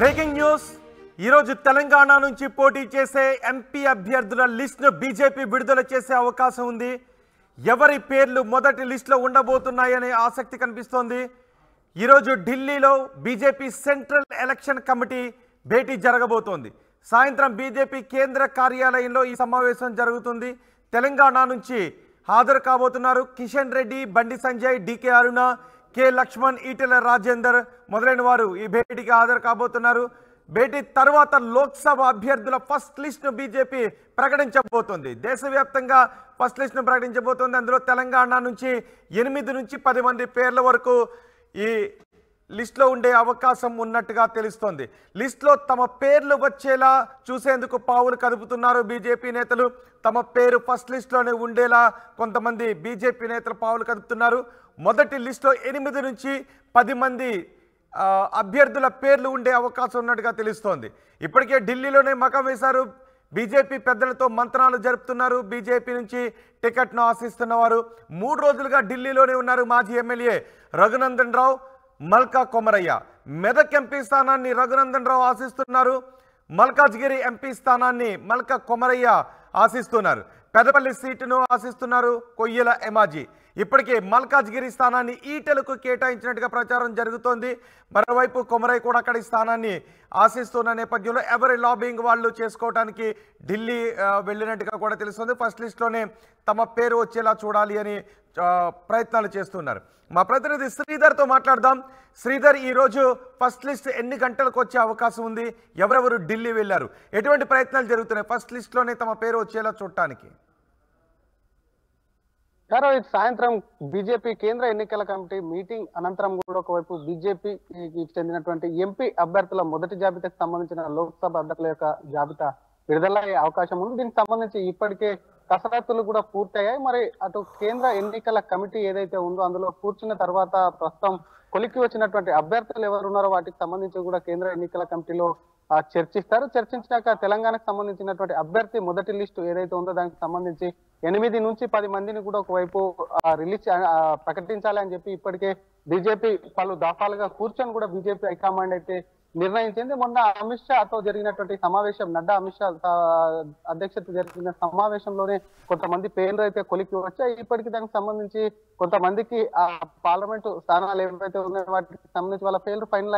Breaking news ఈరోజు తెలంగాణ నుంచి పోటీ చేసే ఎంపీ అభ్యర్థుల లిస్ట్ను బీజేపీ విడుదల చేసే అవకాశం ఉంది. ఎవరి పేర్లు మొదటి లిస్టులో ఉండబోతున్నాయనే ఆసక్తి కనిపిస్తోంది. ఈరోజు ఢిల్లీలో బీజేపీ సెంట్రల్ ఎలక్షన్ కమిటీ భేటీ జరగబోతోంది. సాయంత్రం బీజేపీ కేంద్ర కార్యాలయంలో ఈ సమావేశం జరుగుతుంది. తెలంగాణ నుంచి హాజరు కాబోతున్నారు కిషన్ రెడ్డి, బండి సంజయ్, డికే అరుణ, కె లక్ష్మణ్, ఈటెల రాజేందర్ మొదలైన వారు ఈ భేటీకి హాజరు కాబోతున్నారు. భేటీ తర్వాత లోక్సభ అభ్యర్థుల ఫస్ట్ లిస్ట్ను బీజేపీ ప్రకటించబోతోంది. దేశవ్యాప్తంగా ఫస్ట్ లిస్ట్ను ప్రకటించబోతోంది. అందులో తెలంగాణ నుంచి 8 నుంచి 10 మంది పేర్ల వరకు ఈ లిస్టులో ఉండే అవకాశం ఉన్నట్టుగా తెలుస్తోంది. లిస్టులో తమ పేర్లు వచ్చేలా చూసేందుకు పావులు కదుపుతున్నారు బీజేపీ నేతలు. తమ పేరు ఫస్ట్ లిస్టులోనే ఉండేలా కొంతమంది బీజేపీ నేతలు పావులు కదుపుతున్నారు. మొదటి లిస్టులో 8 నుంచి 10 మంది అభ్యర్థుల పేర్లు ఉండే అవకాశం ఉన్నట్టుగా తెలుస్తోంది. ఇప్పటికే ఢిల్లీలోనే మకం వేశారు. బీజేపీ పెద్దలతో మంత్రాలు జరుపుతున్నారు. బీజేపీ నుంచి టికెట్ను ఆశిస్తున్న వారు 3 రోజులుగా ఢిల్లీలోనే ఉన్నారు. మాజీ ఎమ్మెల్యే రఘునందన్ రావు, మల్కా కొమరయ్య. మెదక్ ఎంపీ స్థానాన్ని రఘునందన్ రావు ఆశిస్తున్నారు. మల్కాజ్గిరి ఎంపీ స్థానాన్ని మల్కా కొమరయ్య ఆశిస్తున్నారు. పెదపల్లి సీటును ఆశిస్తున్నారు కొయ్యల ఎమాజీ. ఇప్పటికే మల్కాజ్గిరి స్థానాన్ని ఈటెలకు కేటాయించినట్టుగా ప్రచారం జరుగుతోంది. మరోవైపు కొమరయ్య కూడా అక్కడి స్థానాన్ని ఆశిస్తున్న నేపథ్యంలో ఎవరి లాబింగ్ వాళ్ళు చేసుకోవడానికి ఢిల్లీ వెళ్ళినట్టుగా కూడా తెలుస్తుంది. ఫస్ట్ లిస్ట్లోనే తమ పేరు వచ్చేలా చూడాలి అని ప్రయత్నాలు చేస్తున్నారు. మా ప్రతినిధి శ్రీధర్తో మాట్లాడదాం. శ్రీధర్, ఈరోజు ఫస్ట్ లిస్ట్ ఎన్ని గంటలకు వచ్చే అవకాశం ఉంది? ఎవరెవరు ఢిల్లీ వెళ్ళారు? ఎటువంటి ప్రయత్నాలు జరుగుతున్నాయి ఫస్ట్ లిస్ట్లోనే తమ పేరు వచ్చేలా చూడటానికి? సాయంత్రం బీజేపీ కేంద్ర ఎన్నికల కమిటీ మీటింగ్ అనంతరం కూడా ఒకవైపు బీజేపీకి చెందినటువంటి ఎంపీ అభ్యర్థుల మొదటి జాబితాకు సంబంధించిన లోక్సభ అభ్యర్థుల యొక్క జాబితా విడుదలయ్యే అవకాశం ఉంది. దీనికి సంబంధించి ఇప్పటికే కసరత్తులు కూడా పూర్తయ్యాయి. మరి అటు కేంద్ర ఎన్నికల కమిటీ ఏదైతే ఉందో అందులో కూర్చున్న తర్వాత ప్రస్తుతం కొలిక్కి వచ్చినటువంటి అభ్యర్థులు ఎవరు ఉన్నారో వాటికి సంబంధించి కూడా కేంద్ర ఎన్నికల కమిటీలో చర్చిస్తారు. చర్చించాక తెలంగాణకు సంబంధించినటువంటి అభ్యర్థి మొదటి లిస్టు ఏదైతే ఉందో దానికి సంబంధించి 8 నుంచి 10 మందిని కూడా ఒకవైపు రిలీజ్ ప్రకటించాలి అని చెప్పి ఇప్పటికే బీజేపీ పలు దఫాలుగా కూర్చొని కూడా బీజేపీ హైకమాండ్ అయితే నిర్ణయించింది. మొన్న అమిత్ షాతో జరిగినటువంటి సమావేశం, నడ్డా అమిత్ షా అధ్యక్షత జరిగిన సమావేశంలోనే కొంతమంది పేర్లు అయితే కొలిక్కి వచ్చాయి. ఇప్పటికీ దానికి సంబంధించి కొంతమందికి ఆ పార్లమెంటు స్థానాలు ఏవైతే ఉన్నాయో వాటికి సంబంధించి వాళ్ళ పేర్లు ఫైనల్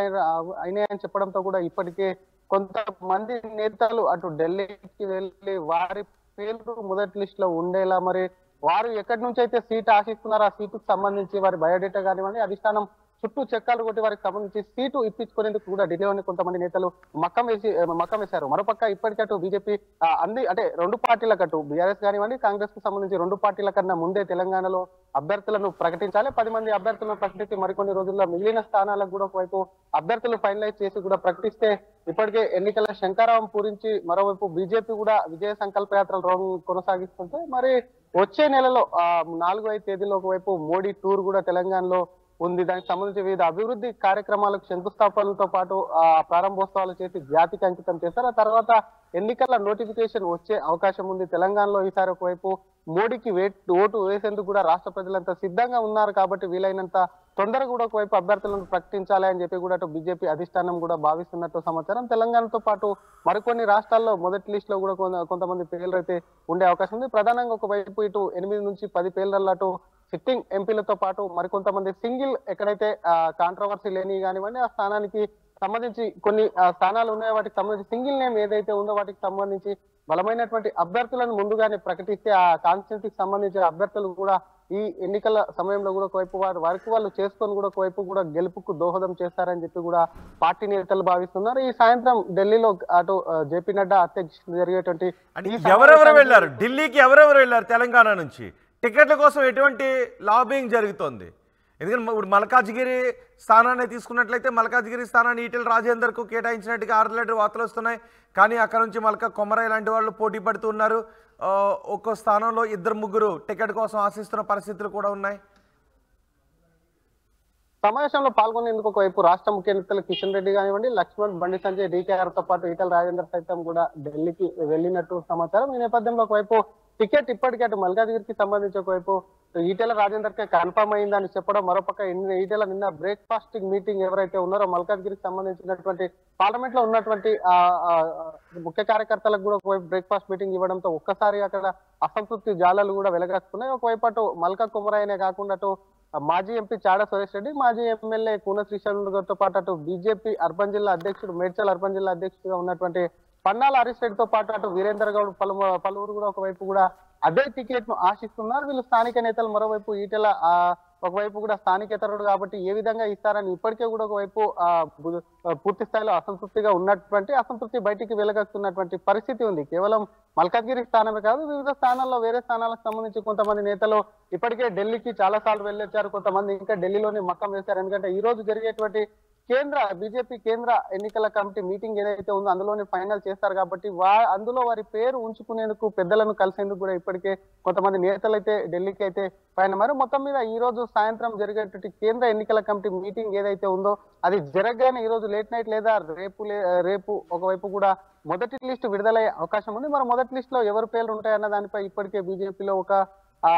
అయినాయని చెప్పడంతో కూడా ఇప్పటికే కొంతమంది నేతలు అటు ఢిల్లీకి వెళ్ళి వారి పేర్లు మొదటి లిస్ట్ లో ఉండేలా, మరి వారు ఎక్కడి నుంచి అయితే సీట్ ఆశిస్తున్నారో ఆ సీటుకు సంబంధించి వారి బయోడేటా కానివ్వండి, అధిష్టానం చుట్టూ చెక్కాలు కొట్టి వారికి సంబంధించి సీటు ఇప్పించుకునేందుకు కూడా ఢిల్లీలోని కొంతమంది నేతలు మక్కం వేశారు. మరోపక్క ఇప్పటికటు బీజేపీ అంటే 2 పార్టీలకు, అటు బీఆర్ఎస్ కానివ్వండి కాంగ్రెస్ కు సంబంధించి 2 పార్టీల కన్నా ముందే తెలంగాణలో అభ్యర్థులను ప్రకటించాలి. 10 మంది అభ్యర్థులను ప్రకటించి మరికొన్ని రోజుల్లో మిగిలిన స్థానాలకు కూడా ఒకవైపు అభ్యర్థులు ఫైనలైజ్ చేసి కూడా ప్రకటిస్తే ఇప్పటికే ఎన్నికల శంకారావం పూరించి మరోవైపు బీజేపీ కూడా విజయ సంకల్ప యాత్రలు కొనసాగిస్తుంటే మరి వచ్చే నెలలో 4వ తేదీలో ఒకవైపు మోడీ టూర్ కూడా తెలంగాణలో ఉంది. దానికి సంబంధించి వివిధ అభివృద్ధి కార్యక్రమాలకు శంకుస్థాపనలతో పాటు ప్రారంభోత్సవాలు చేసి జాతికి అంకితం చేస్తారు. ఆ తర్వాత ఎన్నికల నోటిఫికేషన్ వచ్చే అవకాశం ఉంది. తెలంగాణలో ఈసారి ఒకవైపు మోడీకి ఓటు వేసేందుకు కూడా రాష్ట్ర ప్రజలంతా సిద్ధంగా ఉన్నారు. కాబట్టి వీలైనంత తొందరగా కూడా ఒకవైపు అభ్యర్థులను ప్రకటించాలి అని చెప్పి కూడా బీజేపీ అధిష్టానం కూడా భావిస్తున్నట్టు సమాచారం. తెలంగాణతో పాటు మరికొన్ని రాష్ట్రాల్లో మొదటి లిస్ట్ లో కూడా కొంతమంది పేర్లు అయితే ఉండే అవకాశం ఉంది. ప్రధానంగా ఒకవైపు ఇటు 8 నుంచి 10 పేర్లలో అటు సిట్టింగ్ ఎంపీలతో పాటు మరికొంతమంది సింగిల్ ఎక్కడైతే కాంట్రవర్సీ లేని కానివ్వండి ఆ స్థానానికి సంబంధించి కొన్ని స్థానాలు ఉన్నాయో వాటికి సంబంధించి సింగిల్ నేమ్ ఏదైతే ఉందో వాటికి సంబంధించి బలమైనటువంటి అభ్యర్థులను ముందుగానే ప్రకటిస్తే ఆ కాన్స్టిట్యూన్సీకి సంబంధించిన అభ్యర్థులు కూడా ఈ ఎన్నికల సమయంలో కూడా ఒకవైపు వారికి వాళ్ళు చేసుకొని కూడా ఒకవైపు కూడా గెలుపుకు దోహదం చేస్తారని చెప్పి కూడా పార్టీ నేతలు భావిస్తున్నారు. ఈ సాయంత్రం ఢిల్లీలో అటు జేపీ నడ్డా అధ్యక్షతన జరిగేటువంటి ఎవరెవరు వెళ్ళారు ఢిల్లీకి? ఎవరెవరు వెళ్ళారు తెలంగాణ నుంచి? టికెట్ల కోసం ఎటువంటి లాబింగ్ జరుగుతోంది? ఎందుకంటే ఇప్పుడు మల్కాజ్గిరి స్థానాన్ని తీసుకున్నట్లయితే మల్కాజ్గిరి స్థానాన్ని ఈటెల రాజేందర్కు కేటాయించినట్టుగా 6 లీటర్ వార్తలు వస్తున్నాయి. కానీ అక్కడ నుంచి మల్కా కొమరయ్య లాంటి వాళ్ళు పోటీ పడుతున్నారు. ఒక్కో స్థానంలో 2-3 టికెట్ కోసం ఆశిస్తున్న పరిస్థితులు కూడా ఉన్నాయి. సమావేశంలో పాల్గొనేందుకు ఒకవైపు రాష్ట్ర ముఖ్య నేతలు కిషన్ రెడ్డి కానివ్వండి, లక్ష్మణ్, బండి సంజయ్, డీకేఆర్తో పాటు ఈటెల రాజేందర్ సైతం కూడా ఢిల్లీకి వెళ్ళినట్టు సమాచారం. ఈ నేపథ్యంలో ఒకవైపు టికెట్ ఇప్పటికే అటు మల్కాజ్గిరికి సంబంధించి ఒకవైపు ఈటెల రాజేందర్ కే కన్ఫర్మ్ అయిందని చెప్పడం, మరోపక్క ఈటెల నిన్న బ్రేక్ఫాస్ట్ మీటింగ్ ఎవరైతే ఉన్నారో మల్కాజ్గిరికి సంబంధించినటువంటి పార్లమెంట్ లో ఉన్నటువంటి ముఖ్య కార్యకర్తలకు కూడా ఒకవైపు బ్రేక్ఫాస్ట్ మీటింగ్ ఇవ్వడంతో ఒక్కసారి అక్కడ అసంతృప్తి జాలాలు కూడా వెలగస్తున్నాయి. ఒకవైపు అటు మల్కా కుమరయ్యనే కాకుండా అటు మాజీ ఎంపీ చాడా సురేష్ రెడ్డి, మాజీ ఎమ్మెల్యే కూన శ్రీశైలంతో పాటు అటు బీజేపీ అర్బన్ జిల్లా అధ్యక్షుడు, మేడ్చల్ అర్బన్ జిల్లా అధ్యక్షుడిగా ఉన్నటువంటి పన్నాల హరీష్ రెడ్డితో పాటు అటు వీరేందర్ గౌడ్ పలువురు కూడా ఒకవైపు కూడా అదే టికెట్ ను ఆశిస్తున్నారు. వీళ్ళు స్థానిక నేతలు, మరోవైపు ఈటెల ఒకవైపు కూడా స్థానికేతరుడు కాబట్టి ఏ విధంగా ఇస్తారని ఇప్పటికే కూడా ఒకవైపు పూర్తి స్థాయిలో అసంతృప్తిగా ఉన్నటువంటి అసంతృప్తి బయటికి వెలగస్తున్నటువంటి పరిస్థితి ఉంది. కేవలం మల్కాజ్గిరి స్థానమే కాదు, వివిధ స్థానాల్లో వేరే స్థానాలకు సంబంధించి కొంతమంది నేతలు ఇప్పటికే ఢిల్లీకి చాలా సార్లు వెళ్ళొచ్చారు, కొంతమంది ఇంకా ఢిల్లీలోనే మక్కం వేశారు. ఎందుకంటే ఈ రోజు జరిగేటువంటి బీజేపీ కేంద్ర ఎన్నికల కమిటీ మీటింగ్ ఏదైతే ఉందో అందులోనే ఫైనల్ చేస్తారు కాబట్టి అందులో వారి పేరు ఉంచుకునేందుకు పెద్దలను కలిసేందుకు కూడా ఇప్పటికే కొంతమంది నేతలు అయితే ఢిల్లీకి అయితే పయనమారు. మొత్తం మీద ఈ రోజు సాయంత్రం జరిగేటువంటి కేంద్ర ఎన్నికల కమిటీ మీటింగ్ ఏదైతే ఉందో అది జరగగానే ఈ రోజు లేట్ నైట్ లేదా రేపు ఒకవైపు కూడా మొదటి లిస్టు విడుదలయ్యే అవకాశం ఉంది. మరి మొదటి లిస్ట్ లో ఎవరి పేర్లు ఉంటాయన్న దానిపై ఇప్పటికే బీజేపీలో ఒక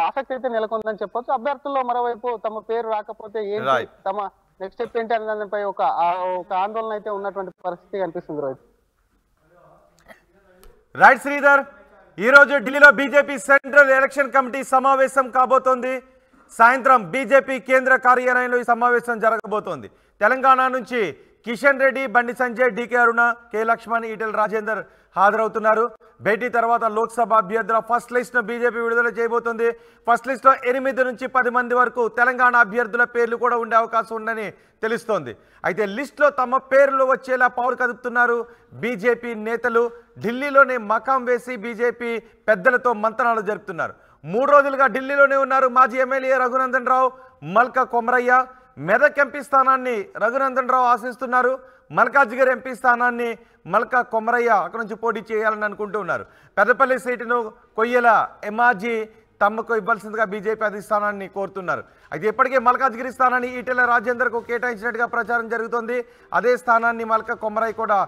ఆసక్తి అయితే నెలకొందని చెప్పొచ్చు. అభ్యర్థుల్లో మరోవైపు తమ పేరు రాకపోతే ఏంటి, తమ నెక్స్ట్ స్టెప్ ఏంటి అనే దానిపై ఒక ఆందోళన అయితే ఉన్నటువంటి పరిస్థితి కనిపిస్తుంది. రైట్ శ్రీధర్, ఈరోజు ఢిల్లీలో బీజేపీ సెంట్రల్ ఎలక్షన్ కమిటీ సమావేశం కాబోతోంది. సాయంత్రం బీజేపీ కేంద్ర కార్యాలయంలో ఈ సమావేశం జరగబోతోంది. తెలంగాణ నుంచి కిషన్ రెడ్డి, బండి సంజయ్, డికే అరుణ, కె లక్ష్మణ్, ఈటెల రాజేందర్ హాజరవుతున్నారు. భేటీ తర్వాత లోక్సభ అభ్యర్థుల ఫస్ట్ లిస్ట్ను బీజేపీ విడుదల చేయబోతోంది. ఫస్ట్ లిస్ట్లో 8 నుంచి 10 మంది వరకు తెలంగాణ అభ్యర్థుల పేర్లు కూడా ఉండే అవకాశం ఉందని తెలుస్తోంది. అయితే లిస్టులో తమ పేర్లు వచ్చేలా పవర్ కదుపుతున్నారు బీజేపీ నేతలు. ఢిల్లీలోనే మకాం వేసి బీజేపీ పెద్దలతో మంతనాలు జరుపుతున్నారు. 3 రోజులుగా ఢిల్లీలోనే ఉన్నారు మాజీ ఎమ్మెల్యే రఘునందన్ రావు, మల్కా కొమరయ్య. మెదక్ ఎంపీ స్థానాన్ని రఘునందన్ రావు ఆశిస్తున్నారు. మల్కాజ్గిరి ఎంపీ స్థానాన్ని మల్కా కొమరయ్య అక్కడ నుంచి పోటీ చేయాలని అనుకుంటూ ఉన్నారు. పెద్దపల్లి సీటును కొయ్యల ఎమాజీ తమకు ఇవ్వాల్సిందిగా బీజేపీ అధిష్టానాన్ని కోరుతున్నారు. అయితే ఇప్పటికే మల్కాజ్గిరి స్థానాన్ని ఈటెల రాజేందర్కు కేటాయించినట్టుగా ప్రచారం జరుగుతోంది. అదే స్థానాన్ని మల్కా కొమరయ్య కూడా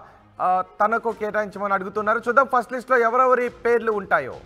తనకు కేటాయించమని అడుగుతున్నారు. చూద్దాం ఫస్ట్ లిస్ట్లో ఎవరెవరి పేర్లు ఉంటాయో.